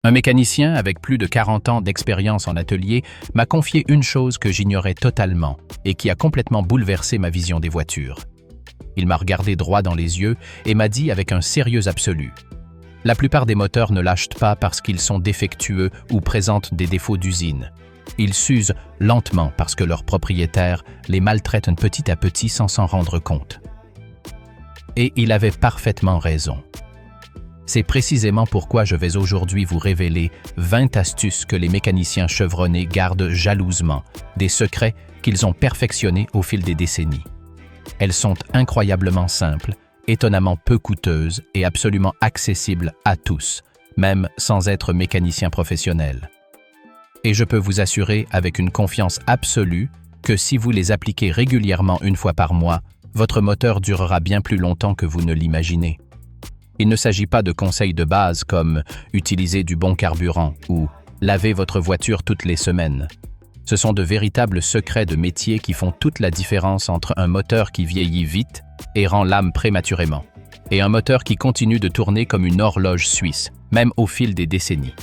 Un mécanicien avec plus de 40 ans d'expérience en atelier m'a confié une chose que j'ignorais totalement et qui a complètement bouleversé ma vision des voitures. Il m'a regardé droit dans les yeux et m'a dit avec un sérieux absolu: « La plupart des moteurs ne lâchent pas parce qu'ils sont défectueux ou présentent des défauts d'usine. Ils s'usent lentement parce que leurs propriétaires les maltraitent petit à petit sans s'en rendre compte. » Et il avait parfaitement raison. C'est précisément pourquoi je vais aujourd'hui vous révéler 20 astuces que les mécaniciens chevronnés gardent jalousement, des secrets qu'ils ont perfectionnés au fil des décennies. Elles sont incroyablement simples, étonnamment peu coûteuses et absolument accessibles à tous, même sans être mécanicien professionnel. Et je peux vous assurer avec une confiance absolue que si vous les appliquez régulièrement une fois par mois, votre moteur durera bien plus longtemps que vous ne l'imaginez. Il ne s'agit pas de conseils de base comme « utiliser du bon carburant » ou « laver votre voiture toutes les semaines ». Ce sont de véritables secrets de métier qui font toute la différence entre un moteur qui vieillit vite et rend l'âme prématurément, et un moteur qui continue de tourner comme une horloge suisse, même au fil des décennies.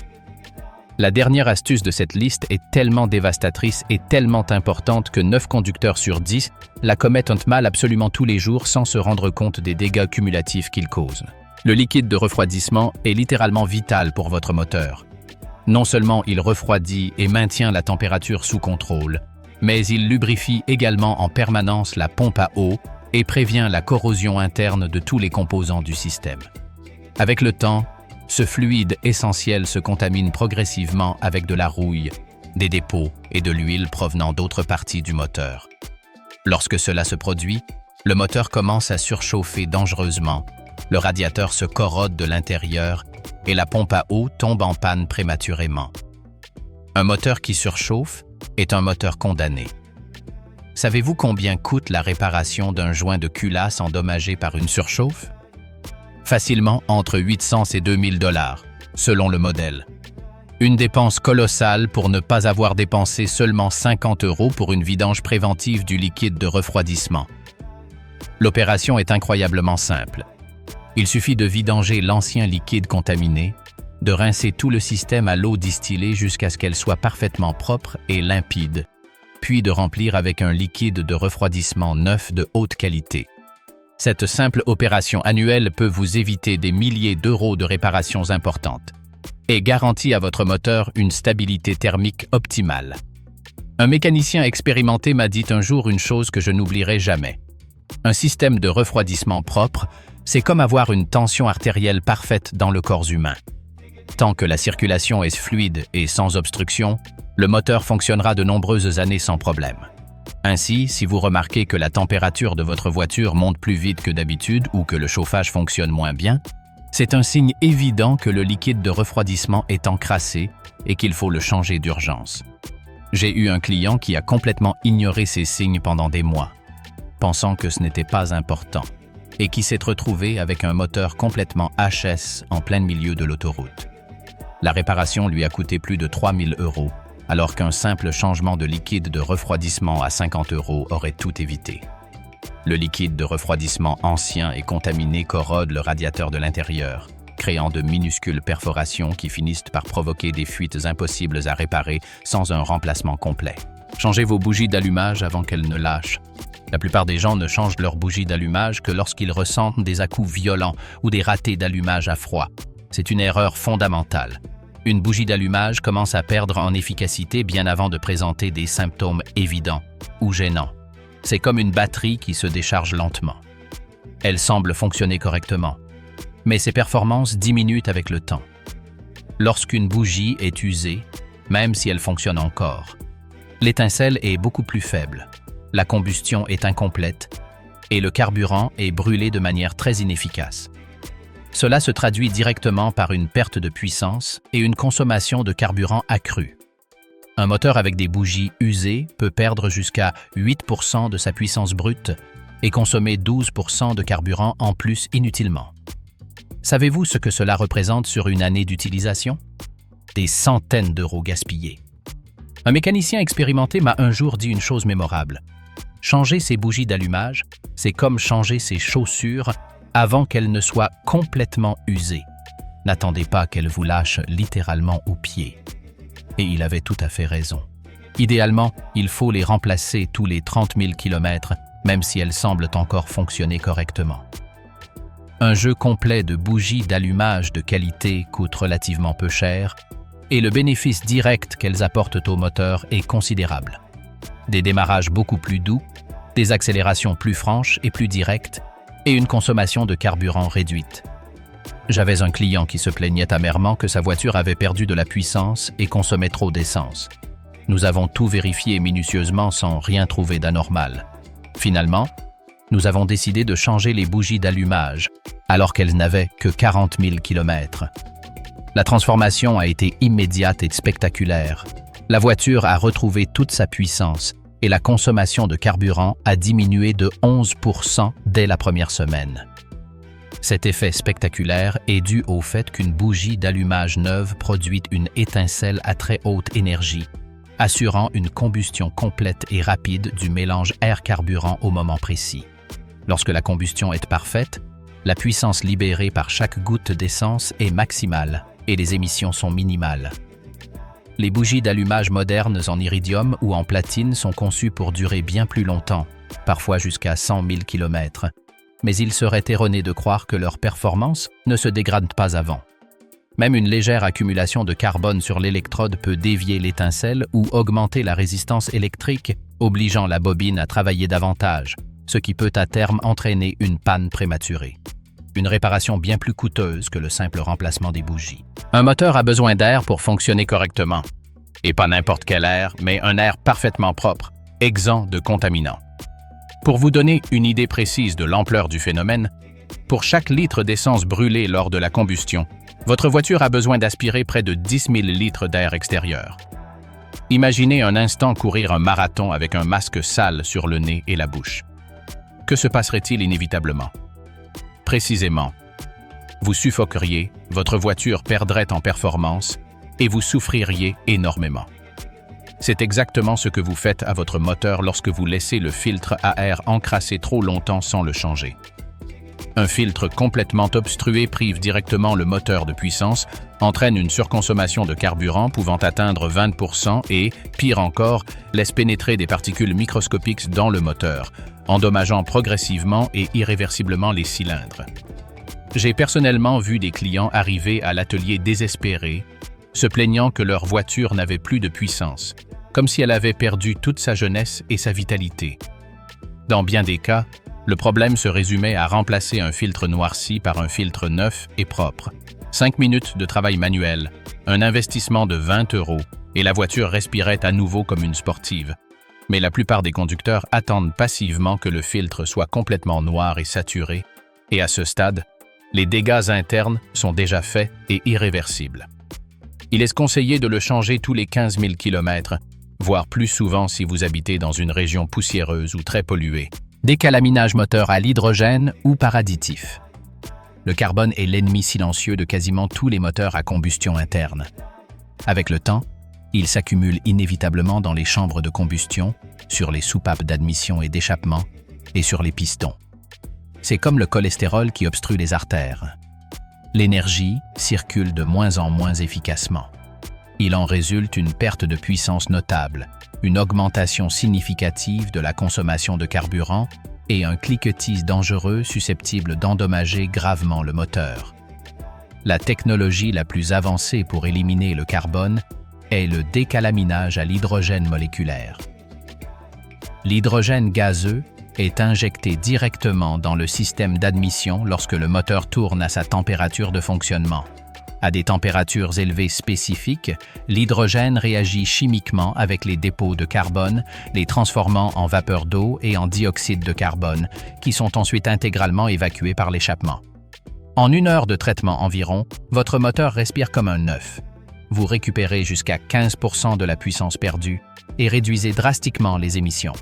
La dernière astuce de cette liste est tellement dévastatrice et tellement importante que 9 conducteurs sur 10 la commettent mal absolument tous les jours sans se rendre compte des dégâts cumulatifs qu'ils causent. Le liquide de refroidissement est littéralement vital pour votre moteur. Non seulement il refroidit et maintient la température sous contrôle, mais il lubrifie également en permanence la pompe à eau et prévient la corrosion interne de tous les composants du système. Avec le temps, ce fluide essentiel se contamine progressivement avec de la rouille, des dépôts et de l'huile provenant d'autres parties du moteur. Lorsque cela se produit, le moteur commence à surchauffer dangereusement, le radiateur se corrode de l'intérieur et la pompe à eau tombe en panne prématurément. Un moteur qui surchauffe est un moteur condamné. Savez-vous combien coûte la réparation d'un joint de culasse endommagé par une surchauffe? Facilement entre 800 et 2000 $, selon le modèle. Une dépense colossale pour ne pas avoir dépensé seulement 50 € pour une vidange préventive du liquide de refroidissement. L'opération est incroyablement simple. Il suffit de vidanger l'ancien liquide contaminé, de rincer tout le système à l'eau distillée jusqu'à ce qu'elle soit parfaitement propre et limpide, puis de remplir avec un liquide de refroidissement neuf de haute qualité. Cette simple opération annuelle peut vous éviter des milliers d'euros de réparations importantes et garantit à votre moteur une stabilité thermique optimale. Un mécanicien expérimenté m'a dit un jour une chose que je n'oublierai jamais. Un système de refroidissement propre, c'est comme avoir une tension artérielle parfaite dans le corps humain. Tant que la circulation est fluide et sans obstruction, le moteur fonctionnera de nombreuses années sans problème. Ainsi, si vous remarquez que la température de votre voiture monte plus vite que d'habitude ou que le chauffage fonctionne moins bien, c'est un signe évident que le liquide de refroidissement est encrassé et qu'il faut le changer d'urgence. J'ai eu un client qui a complètement ignoré ces signes pendant des mois, pensant que ce n'était pas important, et qui s'est retrouvé avec un moteur complètement HS en plein milieu de l'autoroute. La réparation lui a coûté plus de 3000 €, alors qu'un simple changement de liquide de refroidissement à 50 € aurait tout évité. Le liquide de refroidissement ancien et contaminé corrode le radiateur de l'intérieur, créant de minuscules perforations qui finissent par provoquer des fuites impossibles à réparer sans un remplacement complet. Changez vos bougies d'allumage avant qu'elles ne lâchent. La plupart des gens ne changent leurs bougies d'allumage que lorsqu'ils ressentent des à-coups violents ou des ratés d'allumage à froid. C'est une erreur fondamentale. Une bougie d'allumage commence à perdre en efficacité bien avant de présenter des symptômes évidents ou gênants. C'est comme une batterie qui se décharge lentement. Elle semble fonctionner correctement, mais ses performances diminuent avec le temps. Lorsqu'une bougie est usée, même si elle fonctionne encore, l'étincelle est beaucoup plus faible. La combustion est incomplète et le carburant est brûlé de manière très inefficace. Cela se traduit directement par une perte de puissance et une consommation de carburant accrue. Un moteur avec des bougies usées peut perdre jusqu'à 8% de sa puissance brute et consommer 12% de carburant en plus inutilement. Savez-vous ce que cela représente sur une année d'utilisation? Des centaines d'euros gaspillés. Un mécanicien expérimenté m'a un jour dit une chose mémorable. Changer ses bougies d'allumage, c'est comme changer ses chaussures avant qu'elles ne soient complètement usées. N'attendez pas qu'elle vous lâche littéralement aux pieds. Et il avait tout à fait raison. Idéalement, il faut les remplacer tous les 30 000 km, même si elles semblent encore fonctionner correctement. Un jeu complet de bougies d'allumage de qualité coûte relativement peu cher et le bénéfice direct qu'elles apportent au moteur est considérable. Des démarrages beaucoup plus doux, des accélérations plus franches et plus directes et une consommation de carburant réduite. J'avais un client qui se plaignait amèrement que sa voiture avait perdu de la puissance et consommait trop d'essence. Nous avons tout vérifié minutieusement sans rien trouver d'anormal. Finalement, nous avons décidé de changer les bougies d'allumage, alors qu'elles n'avaient que 40 000 km. La transformation a été immédiate et spectaculaire. La voiture a retrouvé toute sa puissance et la consommation de carburant a diminué de 11% dès la première semaine. Cet effet spectaculaire est dû au fait qu'une bougie d'allumage neuve produit une étincelle à très haute énergie, assurant une combustion complète et rapide du mélange air-carburant au moment précis. Lorsque la combustion est parfaite, la puissance libérée par chaque goutte d'essence est maximale et les émissions sont minimales. Les bougies d'allumage modernes en iridium ou en platine sont conçues pour durer bien plus longtemps, parfois jusqu'à 100 000 km, mais il serait erroné de croire que leur performance ne se dégrade pas avant. Même une légère accumulation de carbone sur l'électrode peut dévier l'étincelle ou augmenter la résistance électrique, obligeant la bobine à travailler davantage, ce qui peut à terme entraîner une panne prématurée. Une réparation bien plus coûteuse que le simple remplacement des bougies. Un moteur a besoin d'air pour fonctionner correctement. Et pas n'importe quel air, mais un air parfaitement propre, exempt de contaminants. Pour vous donner une idée précise de l'ampleur du phénomène, pour chaque litre d'essence brûlée lors de la combustion, votre voiture a besoin d'aspirer près de 10 000 litres d'air extérieur. Imaginez un instant courir un marathon avec un masque sale sur le nez et la bouche. Que se passerait-il inévitablement? Précisément, vous suffoqueriez, votre voiture perdrait en performance et vous souffririez énormément. C'est exactement ce que vous faites à votre moteur lorsque vous laissez le filtre à air encrassé trop longtemps sans le changer. Un filtre complètement obstrué prive directement le moteur de puissance, entraîne une surconsommation de carburant pouvant atteindre 20% et, pire encore, laisse pénétrer des particules microscopiques dans le moteur, endommageant progressivement et irréversiblement les cylindres. J'ai personnellement vu des clients arriver à l'atelier désespérés, se plaignant que leur voiture n'avait plus de puissance, comme si elle avait perdu toute sa jeunesse et sa vitalité. Dans bien des cas, le problème se résumait à remplacer un filtre noirci par un filtre neuf et propre. 5 minutes de travail manuel, un investissement de 20 € et la voiture respirait à nouveau comme une sportive. Mais la plupart des conducteurs attendent passivement que le filtre soit complètement noir et saturé, et à ce stade, les dégâts internes sont déjà faits et irréversibles. Il est conseillé de le changer tous les 15 000 km, voire plus souvent si vous habitez dans une région poussiéreuse ou très polluée. Décalaminage moteur à l'hydrogène ou par additif. Le carbone est l'ennemi silencieux de quasiment tous les moteurs à combustion interne. Avec le temps, il s'accumule inévitablement dans les chambres de combustion, sur les soupapes d'admission et d'échappement, et sur les pistons. C'est comme le cholestérol qui obstrue les artères. L'énergie circule de moins en moins efficacement. Il en résulte une perte de puissance notable, une augmentation significative de la consommation de carburant et un cliquetis dangereux susceptible d'endommager gravement le moteur. La technologie la plus avancée pour éliminer le carbone est le décalaminage à l'hydrogène moléculaire. L'hydrogène gazeux est injecté directement dans le système d'admission lorsque le moteur tourne à sa température de fonctionnement. À des températures élevées spécifiques, l'hydrogène réagit chimiquement avec les dépôts de carbone, les transformant en vapeur d'eau et en dioxyde de carbone, qui sont ensuite intégralement évacués par l'échappement. En 1 heure de traitement environ, votre moteur respire comme un neuf. Vous récupérez jusqu'à 15% de la puissance perdue et réduisez drastiquement les émissions.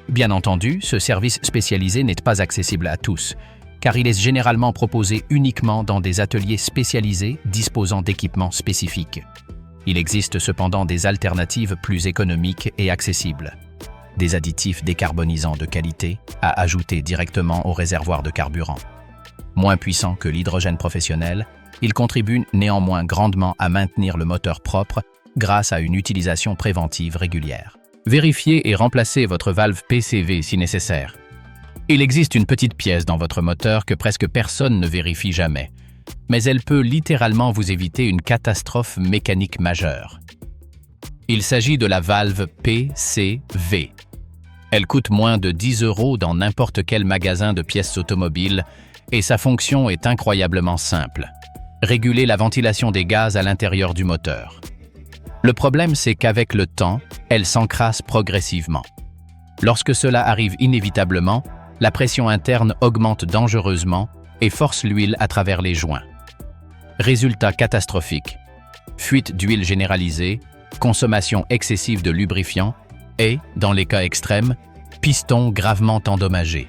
Bien entendu, ce service spécialisé n'est pas accessible à tous, car il est généralement proposé uniquement dans des ateliers spécialisés disposant d'équipements spécifiques. Il existe cependant des alternatives plus économiques et accessibles. Des additifs décarbonisants de qualité à ajouter directement au réservoir de carburant. Moins puissants que l'hydrogène professionnel, Il contribue néanmoins grandement à maintenir le moteur propre grâce à une utilisation préventive régulière. Vérifiez et remplacez votre valve PCV si nécessaire. Il existe une petite pièce dans votre moteur que presque personne ne vérifie jamais, mais elle peut littéralement vous éviter une catastrophe mécanique majeure. Il s'agit de la valve PCV. Elle coûte moins de 10 € dans n'importe quel magasin de pièces automobiles et sa fonction est incroyablement simple. Réguler la ventilation des gaz à l'intérieur du moteur. Le problème, c'est qu'avec le temps, elle s'encrasse progressivement. Lorsque cela arrive inévitablement, la pression interne augmente dangereusement et force l'huile à travers les joints. Résultat catastrophique. Fuite d'huile généralisée, consommation excessive de lubrifiant et, dans les cas extrêmes, piston gravement endommagé.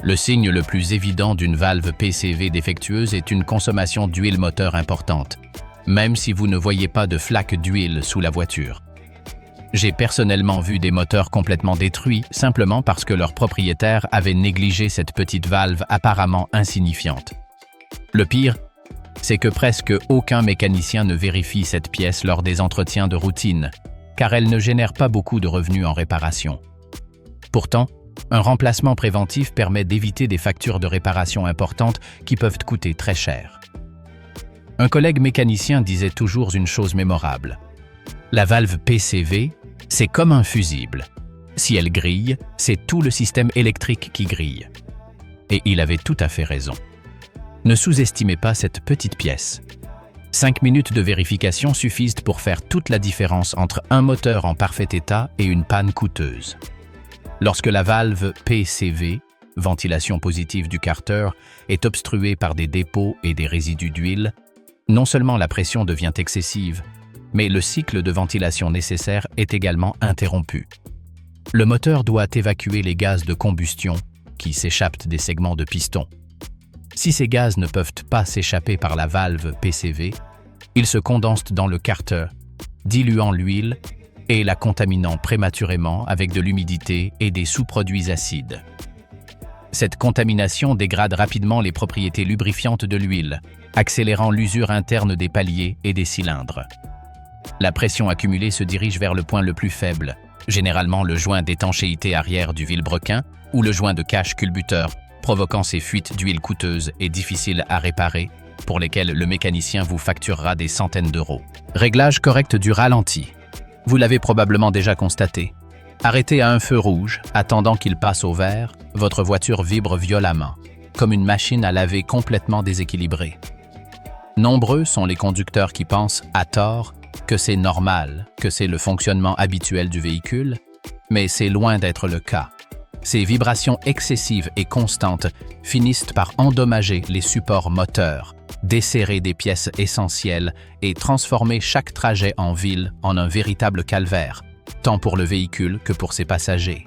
Le signe le plus évident d'une valve PCV défectueuse est une consommation d'huile moteur importante, même si vous ne voyez pas de flaque d'huile sous la voiture. J'ai personnellement vu des moteurs complètement détruits simplement parce que leur propriétaire avait négligé cette petite valve apparemment insignifiante. Le pire, c'est que presque aucun mécanicien ne vérifie cette pièce lors des entretiens de routine, car elle ne génère pas beaucoup de revenus en réparation. Pourtant, un remplacement préventif permet d'éviter des factures de réparation importantes qui peuvent coûter très cher. Un collègue mécanicien disait toujours une chose mémorable. La valve PCV, c'est comme un fusible. Si elle grille, c'est tout le système électrique qui grille. Et il avait tout à fait raison. Ne sous-estimez pas cette petite pièce. 5 minutes de vérification suffisent pour faire toute la différence entre un moteur en parfait état et une panne coûteuse. Lorsque la valve PCV, ventilation positive du carter, est obstruée par des dépôts et des résidus d'huile, non seulement la pression devient excessive, mais le cycle de ventilation nécessaire est également interrompu. Le moteur doit évacuer les gaz de combustion qui s'échappent des segments de piston. Si ces gaz ne peuvent pas s'échapper par la valve PCV, ils se condensent dans le carter, diluant l'huile et la contaminant prématurément avec de l'humidité et des sous-produits acides. Cette contamination dégrade rapidement les propriétés lubrifiantes de l'huile, accélérant l'usure interne des paliers et des cylindres. La pression accumulée se dirige vers le point le plus faible, généralement le joint d'étanchéité arrière du vilebrequin ou le joint de cache culbuteur, provoquant ces fuites d'huile coûteuses et difficiles à réparer, pour lesquelles le mécanicien vous facturera des centaines d'euros. Réglage correct du ralenti. Vous l'avez probablement déjà constaté. Arrêté à un feu rouge, attendant qu'il passe au vert, votre voiture vibre violemment, comme une machine à laver complètement déséquilibrée. Nombreux sont les conducteurs qui pensent, à tort, que c'est normal, que c'est le fonctionnement habituel du véhicule, mais c'est loin d'être le cas. Ces vibrations excessives et constantes finissent par endommager les supports moteurs, desserrer des pièces essentielles et transformer chaque trajet en ville en un véritable calvaire, tant pour le véhicule que pour ses passagers.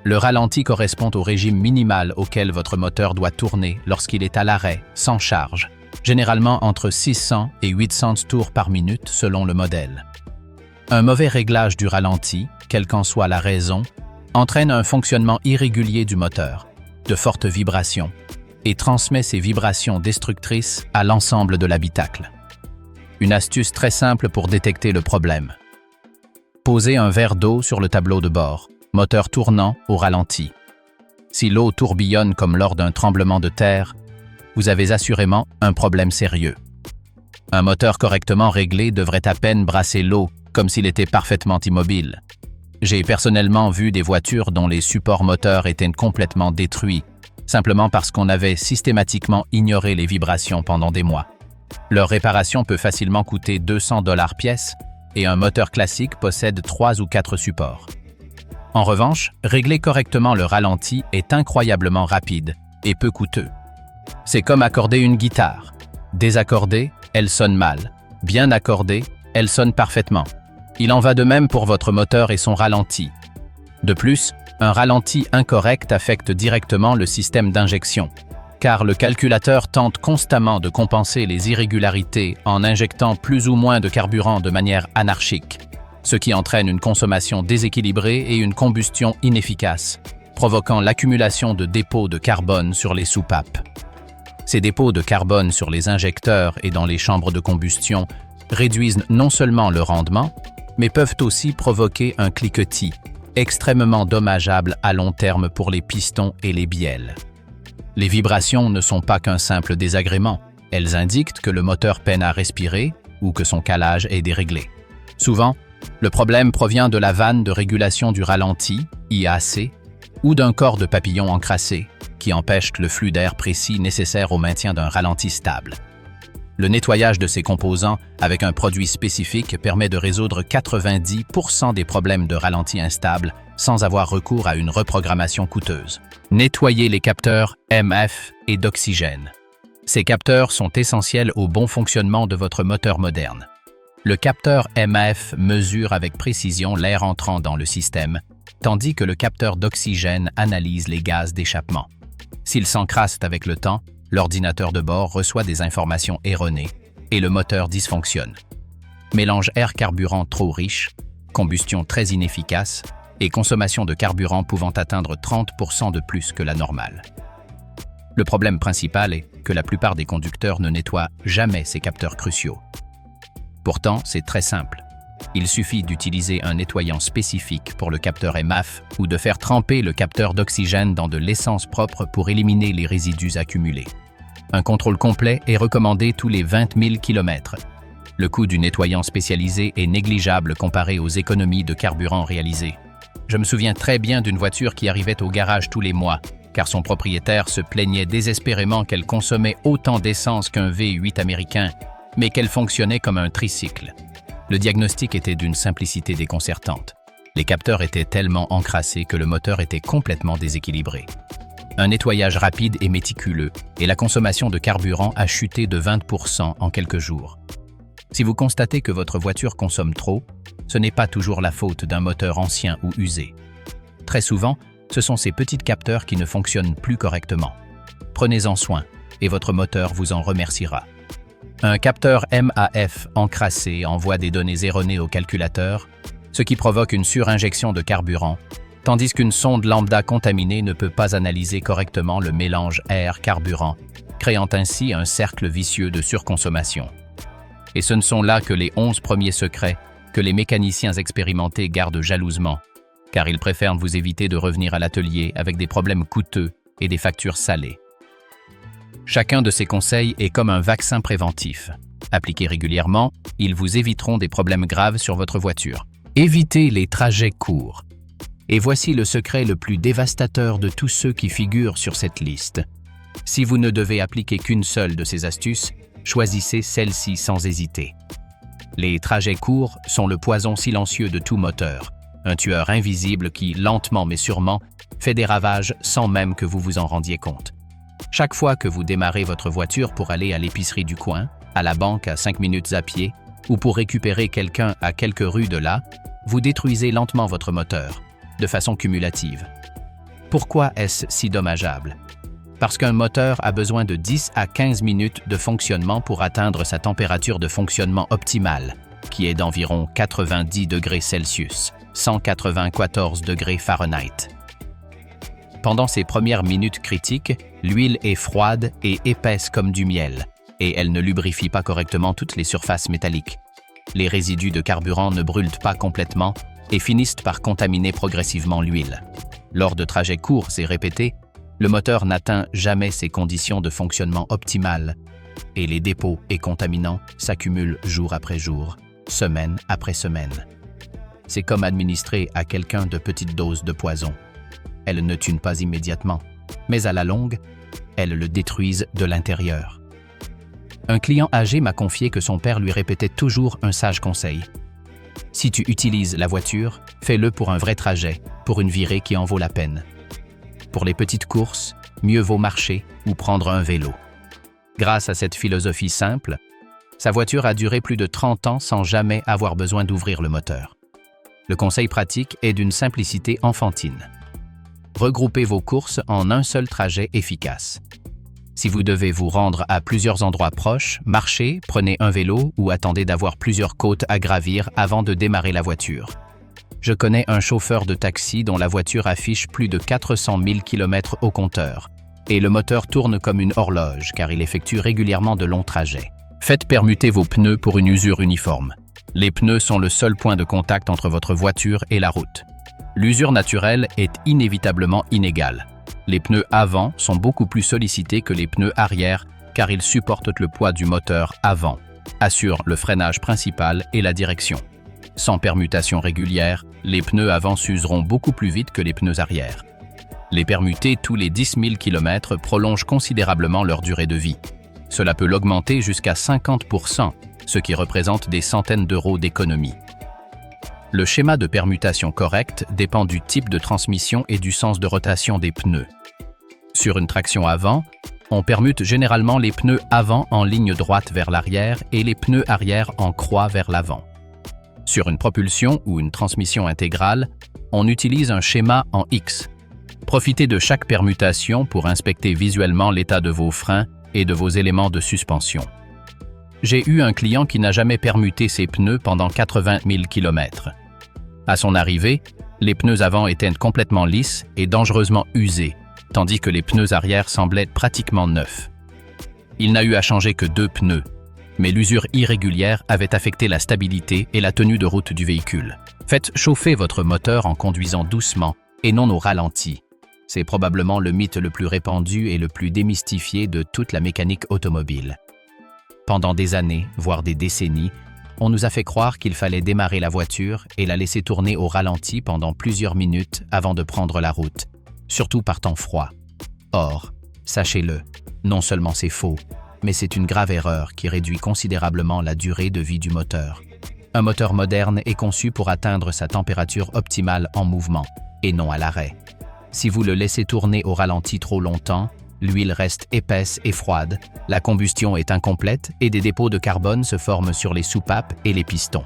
Le ralenti correspond au régime minimal auquel votre moteur doit tourner lorsqu'il est à l'arrêt, sans charge, généralement entre 600 et 800 tours par minute selon le modèle. Un mauvais réglage du ralenti, quelle qu'en soit la raison, entraîne un fonctionnement irrégulier du moteur, de fortes vibrations, et transmet ces vibrations destructrices à l'ensemble de l'habitacle. Une astuce très simple pour détecter le problème. Posez un verre d'eau sur le tableau de bord, moteur tournant au ralenti. Si l'eau tourbillonne comme lors d'un tremblement de terre, vous avez assurément un problème sérieux. Un moteur correctement réglé devrait à peine brasser l'eau, comme s'il était parfaitement immobile. J'ai personnellement vu des voitures dont les supports moteurs étaient complètement détruits, simplement parce qu'on avait systématiquement ignoré les vibrations pendant des mois. Leur réparation peut facilement coûter 200 $ pièce, et un moteur classique possède 3 ou 4 supports. En revanche, régler correctement le ralenti est incroyablement rapide et peu coûteux. C'est comme accorder une guitare. Désaccordée, elle sonne mal. Bien accordée, elle sonne parfaitement. Il en va de même pour votre moteur et son ralenti. De plus, un ralenti incorrect affecte directement le système d'injection, car le calculateur tente constamment de compenser les irrégularités en injectant plus ou moins de carburant de manière anarchique, ce qui entraîne une consommation déséquilibrée et une combustion inefficace, provoquant l'accumulation de dépôts de carbone sur les soupapes. Ces dépôts de carbone sur les injecteurs et dans les chambres de combustion réduisent non seulement le rendement, mais peuvent aussi provoquer un cliquetis, extrêmement dommageable à long terme pour les pistons et les bielles. Les vibrations ne sont pas qu'un simple désagrément, elles indiquent que le moteur peine à respirer ou que son calage est déréglé. Souvent, le problème provient de la vanne de régulation du ralenti, IAC, ou d'un corps de papillon encrassé, qui empêche le flux d'air précis nécessaire au maintien d'un ralenti stable. Le nettoyage de ces composants avec un produit spécifique permet de résoudre 90% des problèmes de ralenti instable sans avoir recours à une reprogrammation coûteuse. Nettoyez les capteurs MF et d'oxygène. Ces capteurs sont essentiels au bon fonctionnement de votre moteur moderne. Le capteur MF mesure avec précision l'air entrant dans le système, tandis que le capteur d'oxygène analyse les gaz d'échappement. S'ils s'encrassent avec le temps, l'ordinateur de bord reçoit des informations erronées et le moteur dysfonctionne. Mélange air-carburant trop riche, combustion très inefficace et consommation de carburant pouvant atteindre 30% de plus que la normale. Le problème principal est que la plupart des conducteurs ne nettoient jamais ces capteurs cruciaux. Pourtant, c'est très simple. Il suffit d'utiliser un nettoyant spécifique pour le capteur MAF ou de faire tremper le capteur d'oxygène dans de l'essence propre pour éliminer les résidus accumulés. Un contrôle complet est recommandé tous les 20 000 km. Le coût du nettoyant spécialisé est négligeable comparé aux économies de carburant réalisées. Je me souviens très bien d'une voiture qui arrivait au garage tous les mois, car son propriétaire se plaignait désespérément qu'elle consommait autant d'essence qu'un V8 américain, mais qu'elle fonctionnait comme un tricycle. Le diagnostic était d'une simplicité déconcertante. Les capteurs étaient tellement encrassés que le moteur était complètement déséquilibré. Un nettoyage rapide et méticuleux, et la consommation de carburant a chuté de 20% en quelques jours. Si vous constatez que votre voiture consomme trop, ce n'est pas toujours la faute d'un moteur ancien ou usé. Très souvent, ce sont ces petits capteurs qui ne fonctionnent plus correctement. Prenez-en soin, et votre moteur vous en remerciera. Un capteur MAF encrassé envoie des données erronées au calculateur, ce qui provoque une surinjection de carburant, tandis qu'une sonde lambda contaminée ne peut pas analyser correctement le mélange air-carburant, créant ainsi un cercle vicieux de surconsommation. Et ce ne sont là que les 11 premiers secrets que les mécaniciens expérimentés gardent jalousement, car ils préfèrent vous éviter de revenir à l'atelier avec des problèmes coûteux et des factures salées. Chacun de ces conseils est comme un vaccin préventif. Appliqués régulièrement, ils vous éviteront des problèmes graves sur votre voiture. Évitez les trajets courts. Et voici le secret le plus dévastateur de tous ceux qui figurent sur cette liste. Si vous ne devez appliquer qu'une seule de ces astuces, choisissez celle-ci sans hésiter. Les trajets courts sont le poison silencieux de tout moteur, un tueur invisible qui, lentement mais sûrement, fait des ravages sans même que vous vous en rendiez compte. Chaque fois que vous démarrez votre voiture pour aller à l'épicerie du coin, à la banque à 5 minutes à pied, ou pour récupérer quelqu'un à quelques rues de là, vous détruisez lentement votre moteur, de façon cumulative. Pourquoi est-ce si dommageable? Parce qu'un moteur a besoin de 10 à 15 minutes de fonctionnement pour atteindre sa température de fonctionnement optimale, qui est d'environ 90 degrés Celsius, 194 degrés Fahrenheit. Pendant ces premières minutes critiques, l'huile est froide et épaisse comme du miel, et elle ne lubrifie pas correctement toutes les surfaces métalliques. Les résidus de carburant ne brûlent pas complètement et finissent par contaminer progressivement l'huile. Lors de trajets courts et répétés, le moteur n'atteint jamais ses conditions de fonctionnement optimales, et les dépôts et contaminants s'accumulent jour après jour, semaine après semaine. C'est comme administrer à quelqu'un de petites doses de poison. Elles ne tuent pas immédiatement, mais à la longue, elles le détruisent de l'intérieur. Un client âgé m'a confié que son père lui répétait toujours un sage conseil. Si tu utilises la voiture, fais-le pour un vrai trajet, pour une virée qui en vaut la peine. Pour les petites courses, mieux vaut marcher ou prendre un vélo. Grâce à cette philosophie simple, sa voiture a duré plus de 30 ans sans jamais avoir besoin d'ouvrir le moteur. Le conseil pratique est d'une simplicité enfantine. Regroupez vos courses en un seul trajet efficace. Si vous devez vous rendre à plusieurs endroits proches, marchez, prenez un vélo ou attendez d'avoir plusieurs côtes à gravir avant de démarrer la voiture. Je connais un chauffeur de taxi dont la voiture affiche plus de 400 000 km au compteur. et le moteur tourne comme une horloge car il effectue régulièrement de longs trajets. Faites permuter vos pneus pour une usure uniforme. Les pneus sont le seul point de contact entre votre voiture et la route. L'usure naturelle est inévitablement inégale. Les pneus avant sont beaucoup plus sollicités que les pneus arrière car ils supportent le poids du moteur avant, assurent le freinage principal et la direction. Sans permutation régulière, les pneus avant s'useront beaucoup plus vite que les pneus arrière. Les permuter tous les 10 000 km prolongent considérablement leur durée de vie. Cela peut l'augmenter jusqu'à 50%, ce qui représente des centaines d'euros d'économie. Le schéma de permutation correct dépend du type de transmission et du sens de rotation des pneus. Sur une traction avant, on permute généralement les pneus avant en ligne droite vers l'arrière et les pneus arrière en croix vers l'avant. Sur une propulsion ou une transmission intégrale, on utilise un schéma en X. Profitez de chaque permutation pour inspecter visuellement l'état de vos freins et de vos éléments de suspension. J'ai eu un client qui n'a jamais permuté ses pneus pendant 80 000 km. À son arrivée, les pneus avant étaient complètement lisses et dangereusement usés, tandis que les pneus arrière semblaient pratiquement neufs. Il n'a eu à changer que 2 pneus, mais l'usure irrégulière avait affecté la stabilité et la tenue de route du véhicule. Faites chauffer votre moteur en conduisant doucement et non au ralenti. C'est probablement le mythe le plus répandu et le plus démystifié de toute la mécanique automobile. Pendant des années, voire des décennies, on nous a fait croire qu'il fallait démarrer la voiture et la laisser tourner au ralenti pendant plusieurs minutes avant de prendre la route, surtout par temps froid. Or, sachez-le, non seulement c'est faux, mais c'est une grave erreur qui réduit considérablement la durée de vie du moteur. Un moteur moderne est conçu pour atteindre sa température optimale en mouvement, et non à l'arrêt. Si vous le laissez tourner au ralenti trop longtemps, l'huile reste épaisse et froide, la combustion est incomplète et des dépôts de carbone se forment sur les soupapes et les pistons.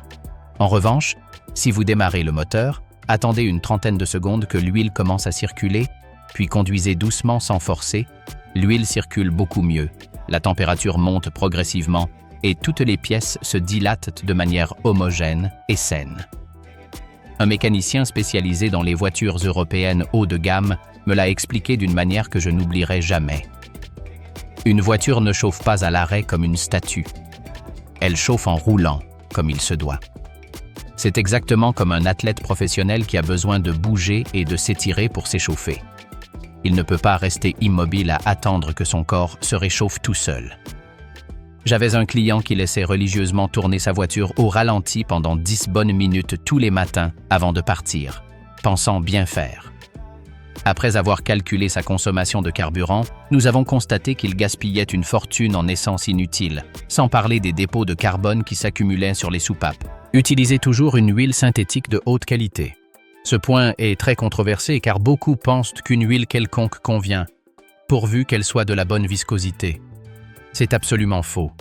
En revanche, si vous démarrez le moteur, attendez une trentaine de secondes que l'huile commence à circuler, puis conduisez doucement sans forcer, l'huile circule beaucoup mieux, la température monte progressivement et toutes les pièces se dilatent de manière homogène et saine. Un mécanicien spécialisé dans les voitures européennes haut de gamme me l'a expliqué d'une manière que je n'oublierai jamais. Une voiture ne chauffe pas à l'arrêt comme une statue. Elle chauffe en roulant, comme il se doit. C'est exactement comme un athlète professionnel qui a besoin de bouger et de s'étirer pour s'échauffer. Il ne peut pas rester immobile à attendre que son corps se réchauffe tout seul. J'avais un client qui laissait religieusement tourner sa voiture au ralenti pendant 10 bonnes minutes tous les matins avant de partir, pensant bien faire. Après avoir calculé sa consommation de carburant, nous avons constaté qu'il gaspillait une fortune en essence inutile, sans parler des dépôts de carbone qui s'accumulaient sur les soupapes. Utilisez toujours une huile synthétique de haute qualité. Ce point est très controversé car beaucoup pensent qu'une huile quelconque convient, pourvu qu'elle soit de la bonne viscosité. C'est absolument faux.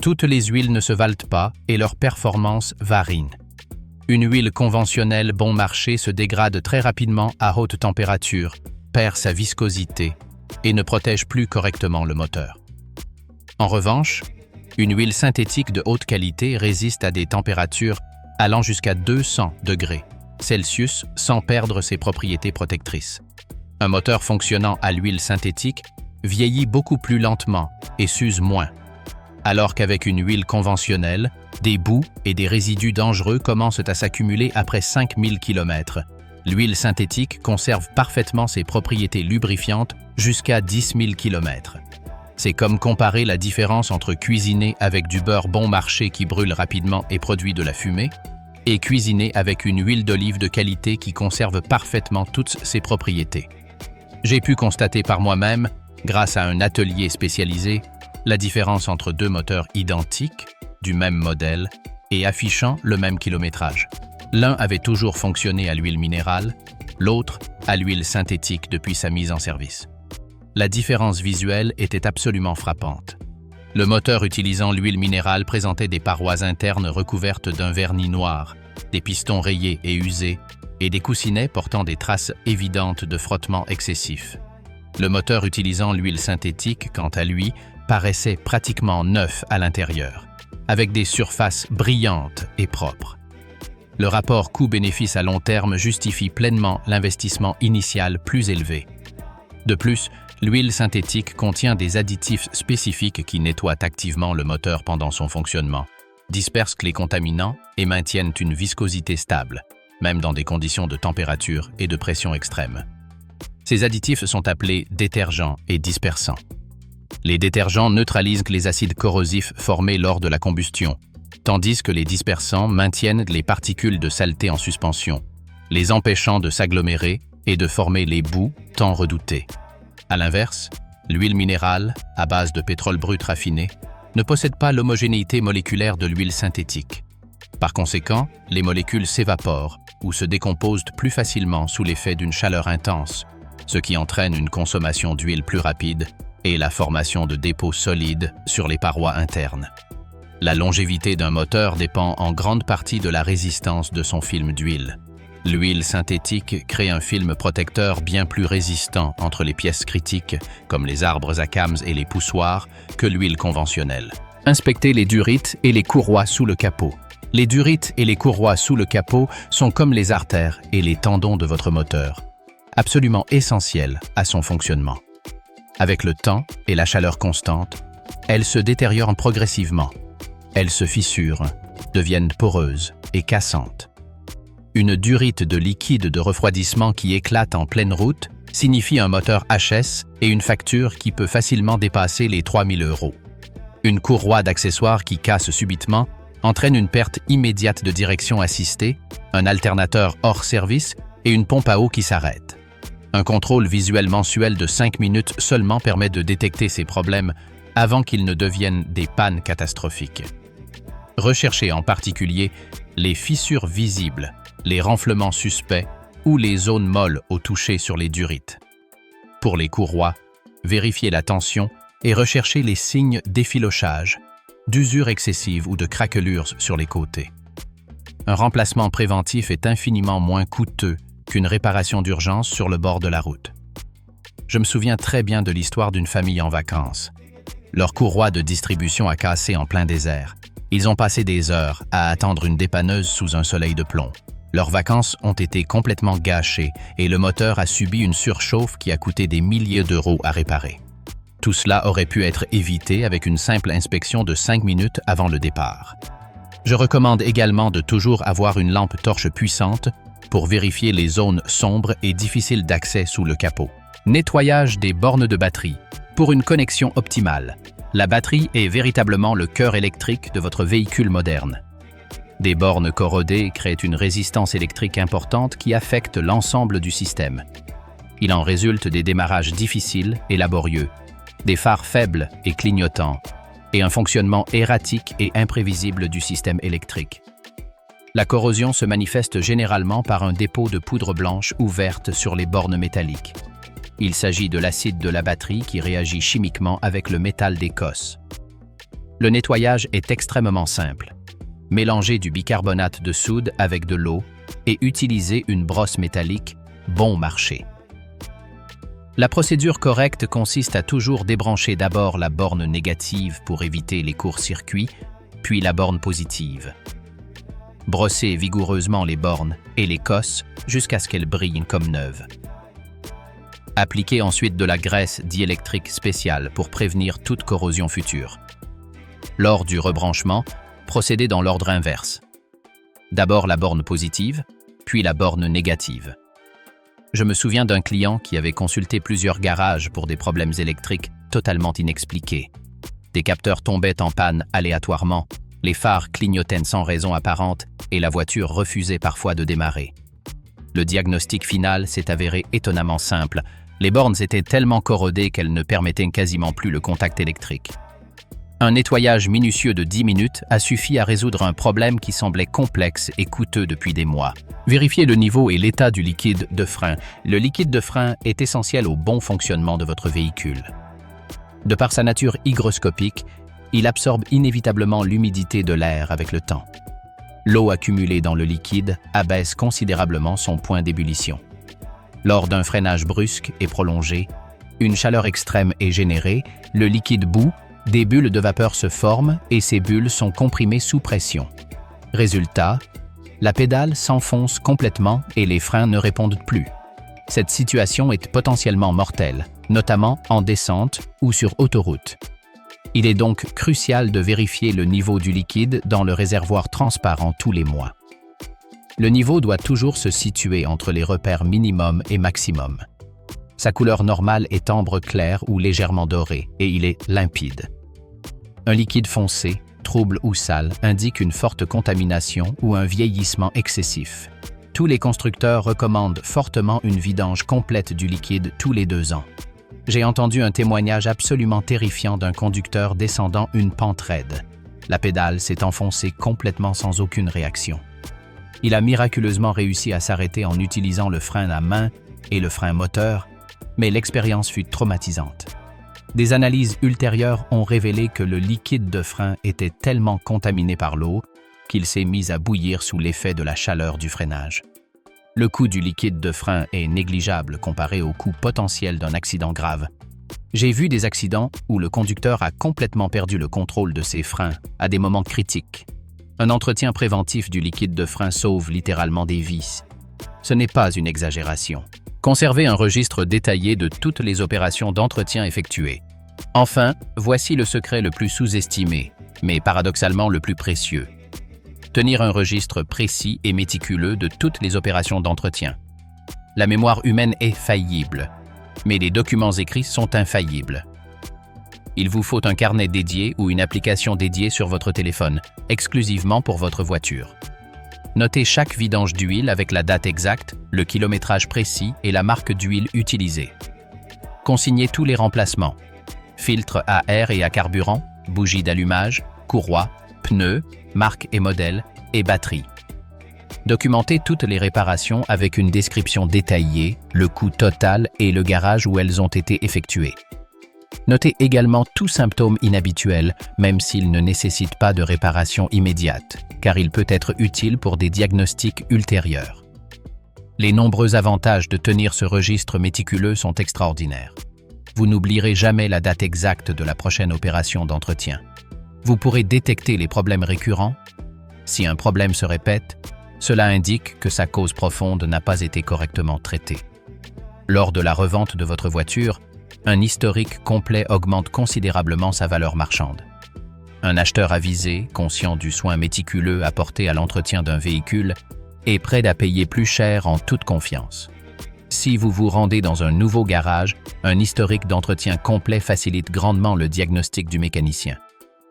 Toutes les huiles ne se valent pas et leur performance varie. Une huile conventionnelle bon marché se dégrade très rapidement à haute température, perd sa viscosité et ne protège plus correctement le moteur. En revanche, une huile synthétique de haute qualité résiste à des températures allant jusqu'à 200 degrés Celsius sans perdre ses propriétés protectrices. Un moteur fonctionnant à l'huile synthétique vieillit beaucoup plus lentement et s'use moins, alors qu'avec une huile conventionnelle, des boues et des résidus dangereux commencent à s'accumuler après 5000 km. L'huile synthétique conserve parfaitement ses propriétés lubrifiantes jusqu'à 10 000 km. C'est comme comparer la différence entre cuisiner avec du beurre bon marché qui brûle rapidement et produit de la fumée, et cuisiner avec une huile d'olive de qualité qui conserve parfaitement toutes ses propriétés. J'ai pu constater par moi-même, grâce à un atelier spécialisé, la différence entre 2 moteurs identiques, du même modèle, et affichant le même kilométrage. L'un avait toujours fonctionné à l'huile minérale, l'autre à l'huile synthétique depuis sa mise en service. La différence visuelle était absolument frappante. Le moteur utilisant l'huile minérale présentait des parois internes recouvertes d'un vernis noir, des pistons rayés et usés, et des coussinets portant des traces évidentes de frottement excessif. Le moteur utilisant l'huile synthétique, quant à lui, paraissait pratiquement neuf à l'intérieur, avec des surfaces brillantes et propres. Le rapport coût-bénéfice à long terme justifie pleinement l'investissement initial plus élevé. De plus, L'huile synthétique contient des additifs spécifiques qui nettoient activement le moteur pendant son fonctionnement, dispersent les contaminants et maintiennent une viscosité stable, même dans des conditions de température et de pression extrêmes. Ces additifs sont appelés détergents et dispersants. Les détergents neutralisent les acides corrosifs formés lors de la combustion, tandis que les dispersants maintiennent les particules de saleté en suspension, les empêchant de s'agglomérer et de former les boues tant redoutées. À l'inverse, l'huile minérale, à base de pétrole brut raffiné, ne possède pas l'homogénéité moléculaire de l'huile synthétique. Par conséquent, les molécules s'évaporent ou se décomposent plus facilement sous l'effet d'une chaleur intense, ce qui entraîne une consommation d'huile plus rapide et la formation de dépôts solides sur les parois internes. La longévité d'un moteur dépend en grande partie de la résistance de son film d'huile. L'huile synthétique crée un film protecteur bien plus résistant entre les pièces critiques, comme les arbres à cames et les poussoirs, que l'huile conventionnelle. Inspectez les durites et les courroies sous le capot. Les durites et les courroies sous le capot sont comme les artères et les tendons de votre moteur, absolument essentiels à son fonctionnement. Avec le temps et la chaleur constante, elles se détériorent progressivement. Elles se fissurent, deviennent poreuses et cassantes. Une durite de liquide de refroidissement qui éclate en pleine route signifie un moteur HS et une facture qui peut facilement dépasser les 3 000 €. Une courroie d'accessoires qui casse subitement entraîne une perte immédiate de direction assistée, un alternateur hors service et une pompe à eau qui s'arrête. Un contrôle visuel mensuel de 5 minutes seulement permet de détecter ces problèmes avant qu'ils ne deviennent des pannes catastrophiques. Recherchez en particulier les fissures visibles, les renflements suspects ou les zones molles au toucher sur les durites. Pour les courroies, vérifiez la tension et recherchez les signes d'effilochage, d'usure excessive ou de craquelures sur les côtés. Un remplacement préventif est infiniment moins coûteux qu'une réparation d'urgence sur le bord de la route. Je me souviens très bien de l'histoire d'une famille en vacances. Leur courroie de distribution a cassé en plein désert. Ils ont passé des heures à attendre une dépanneuse sous un soleil de plomb. Leurs vacances ont été complètement gâchées et le moteur a subi une surchauffe qui a coûté des milliers d'euros à réparer. Tout cela aurait pu être évité avec une simple inspection de 5 minutes avant le départ. Je recommande également de toujours avoir une lampe torche puissante pour vérifier les zones sombres et difficiles d'accès sous le capot. Nettoyage des bornes de batterie. Pour une connexion optimale, la batterie est véritablement le cœur électrique de votre véhicule moderne. Des bornes corrodées créent une résistance électrique importante qui affecte l'ensemble du système. Il en résulte des démarrages difficiles et laborieux, des phares faibles et clignotants, et un fonctionnement erratique et imprévisible du système électrique. La corrosion se manifeste généralement par un dépôt de poudre blanche ou verte sur les bornes métalliques. Il s'agit de l'acide de la batterie qui réagit chimiquement avec le métal des cosses. Le nettoyage est extrêmement simple. Mélangez du bicarbonate de soude avec de l'eau et utilisez une brosse métallique bon marché. La procédure correcte consiste à toujours débrancher d'abord la borne négative pour éviter les courts-circuits, puis la borne positive. Brossez vigoureusement les bornes et les cosses jusqu'à ce qu'elles brillent comme neuves. Appliquez ensuite de la graisse diélectrique spéciale pour prévenir toute corrosion future. Lors du rebranchement, procédez dans l'ordre inverse. D'abord la borne positive, puis la borne négative. Je me souviens d'un client qui avait consulté plusieurs garages pour des problèmes électriques totalement inexpliqués. Des capteurs tombaient en panne aléatoirement, les phares clignotaient sans raison apparente et la voiture refusait parfois de démarrer. Le diagnostic final s'est avéré étonnamment simple. Les bornes étaient tellement corrodées qu'elles ne permettaient quasiment plus le contact électrique. Un nettoyage minutieux de 10 minutes a suffi à résoudre un problème qui semblait complexe et coûteux depuis des mois. Vérifiez le niveau et l'état du liquide de frein. Le liquide de frein est essentiel au bon fonctionnement de votre véhicule. De par sa nature hygroscopique, il absorbe inévitablement l'humidité de l'air avec le temps. L'eau accumulée dans le liquide abaisse considérablement son point d'ébullition. Lors d'un freinage brusque et prolongé, une chaleur extrême est générée, le liquide bout, des bulles de vapeur se forment et ces bulles sont comprimées sous pression. Résultat, la pédale s'enfonce complètement et les freins ne répondent plus. Cette situation est potentiellement mortelle, notamment en descente ou sur autoroute. Il est donc crucial de vérifier le niveau du liquide dans le réservoir transparent tous les mois. Le niveau doit toujours se situer entre les repères minimum et maximum. Sa couleur normale est ambre clair ou légèrement doré et il est limpide. Un liquide foncé, trouble ou sale indique une forte contamination ou un vieillissement excessif. Tous les constructeurs recommandent fortement une vidange complète du liquide tous les 2 ans. J'ai entendu un témoignage absolument terrifiant d'un conducteur descendant une pente raide. La pédale s'est enfoncée complètement sans aucune réaction. Il a miraculeusement réussi à s'arrêter en utilisant le frein à main et le frein moteur, mais l'expérience fut traumatisante. Des analyses ultérieures ont révélé que le liquide de frein était tellement contaminé par l'eau qu'il s'est mis à bouillir sous l'effet de la chaleur du freinage. Le coût du liquide de frein est négligeable comparé au coût potentiel d'un accident grave. J'ai vu des accidents où le conducteur a complètement perdu le contrôle de ses freins à des moments critiques. Un entretien préventif du liquide de frein sauve littéralement des vies. Ce n'est pas une exagération. Conservez un registre détaillé de toutes les opérations d'entretien effectuées. Enfin, voici le secret le plus sous-estimé, mais paradoxalement le plus précieux. Tenir un registre précis et méticuleux de toutes les opérations d'entretien. La mémoire humaine est faillible, mais les documents écrits sont infaillibles. Il vous faut un carnet dédié ou une application dédiée sur votre téléphone, exclusivement pour votre voiture. Notez chaque vidange d'huile avec la date exacte, le kilométrage précis et la marque d'huile utilisée. Consignez tous les remplacements. Filtres à air et à carburant, bougies d'allumage, courroies, pneus, marque et modèle, et batterie. Documentez toutes les réparations avec une description détaillée, le coût total et le garage où elles ont été effectuées. Notez également tout symptôme inhabituel, même s'il ne nécessite pas de réparation immédiate, car il peut être utile pour des diagnostics ultérieurs. Les nombreux avantages de tenir ce registre méticuleux sont extraordinaires. Vous n'oublierez jamais la date exacte de la prochaine opération d'entretien. Vous pourrez détecter les problèmes récurrents. Si un problème se répète, cela indique que sa cause profonde n'a pas été correctement traitée. Lors de la revente de votre voiture, un historique complet augmente considérablement sa valeur marchande. Un acheteur avisé, conscient du soin méticuleux apporté à l'entretien d'un véhicule, est prêt à payer plus cher en toute confiance. Si vous vous rendez dans un nouveau garage, un historique d'entretien complet facilite grandement le diagnostic du mécanicien.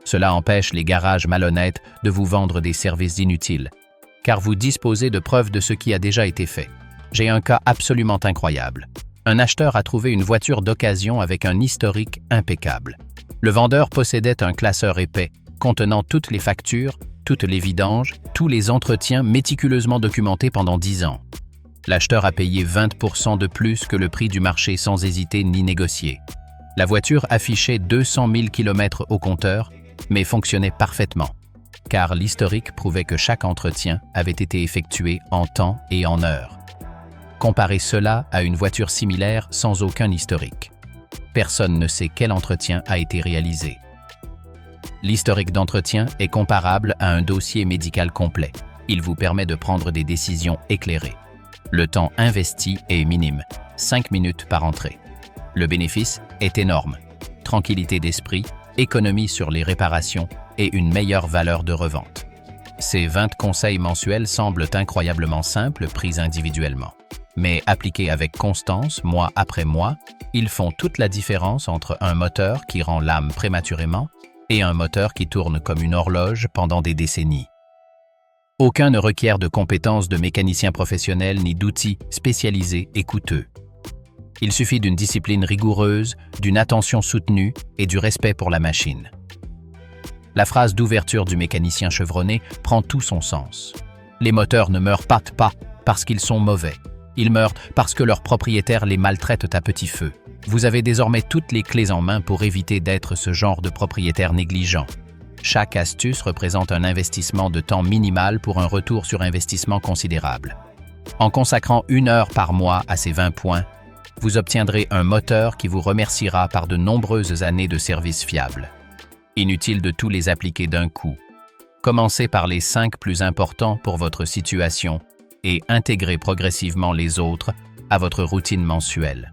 Cela empêche les garages malhonnêtes de vous vendre des services inutiles, car vous disposez de preuves de ce qui a déjà été fait. J'ai un cas absolument incroyable. Un acheteur a trouvé une voiture d'occasion avec un historique impeccable. Le vendeur possédait un classeur épais, contenant toutes les factures, toutes les vidanges, tous les entretiens méticuleusement documentés pendant 10 ans. L'acheteur a payé 20% de plus que le prix du marché sans hésiter ni négocier. La voiture affichait 200 000 km au compteur, mais fonctionnait parfaitement, car l'historique prouvait que chaque entretien avait été effectué en temps et en heure. Comparez cela à une voiture similaire sans aucun historique. Personne ne sait quel entretien a été réalisé. L'historique d'entretien est comparable à un dossier médical complet. Il vous permet de prendre des décisions éclairées. Le temps investi est minime, 5 minutes par entrée. Le bénéfice est énorme. Tranquillité d'esprit, économie sur les réparations et une meilleure valeur de revente. Ces 20 conseils mensuels semblent incroyablement simples pris individuellement. Mais appliqués avec constance, mois après mois, ils font toute la différence entre un moteur qui rend l'âme prématurément et un moteur qui tourne comme une horloge pendant des décennies. Aucun ne requiert de compétences de mécanicien professionnel ni d'outils spécialisés et coûteux. Il suffit d'une discipline rigoureuse, d'une attention soutenue et du respect pour la machine. La phrase d'ouverture du mécanicien chevronné prend tout son sens. Les moteurs ne meurent pas parce qu'ils sont mauvais. Ils meurent parce que leurs propriétaires les maltraitent à petit feu. Vous avez désormais toutes les clés en main pour éviter d'être ce genre de propriétaire négligent. Chaque astuce représente un investissement de temps minimal pour un retour sur investissement considérable. En consacrant 1 heure par mois à ces 20 points, vous obtiendrez un moteur qui vous remerciera par de nombreuses années de service fiable. Inutile de tous les appliquer d'un coup. Commencez par les 5 plus importants pour votre situation et intégrez progressivement les autres à votre routine mensuelle.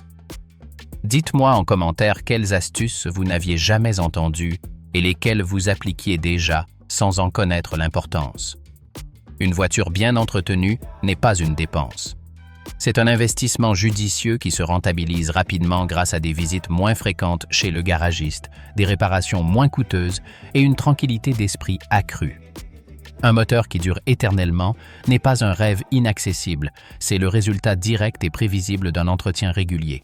Dites-moi en commentaire quelles astuces vous n'aviez jamais entendues et lesquelles vous appliquiez déjà sans en connaître l'importance. Une voiture bien entretenue n'est pas une dépense. C'est un investissement judicieux qui se rentabilise rapidement grâce à des visites moins fréquentes chez le garagiste, des réparations moins coûteuses et une tranquillité d'esprit accrue. Un moteur qui dure éternellement n'est pas un rêve inaccessible, c'est le résultat direct et prévisible d'un entretien régulier.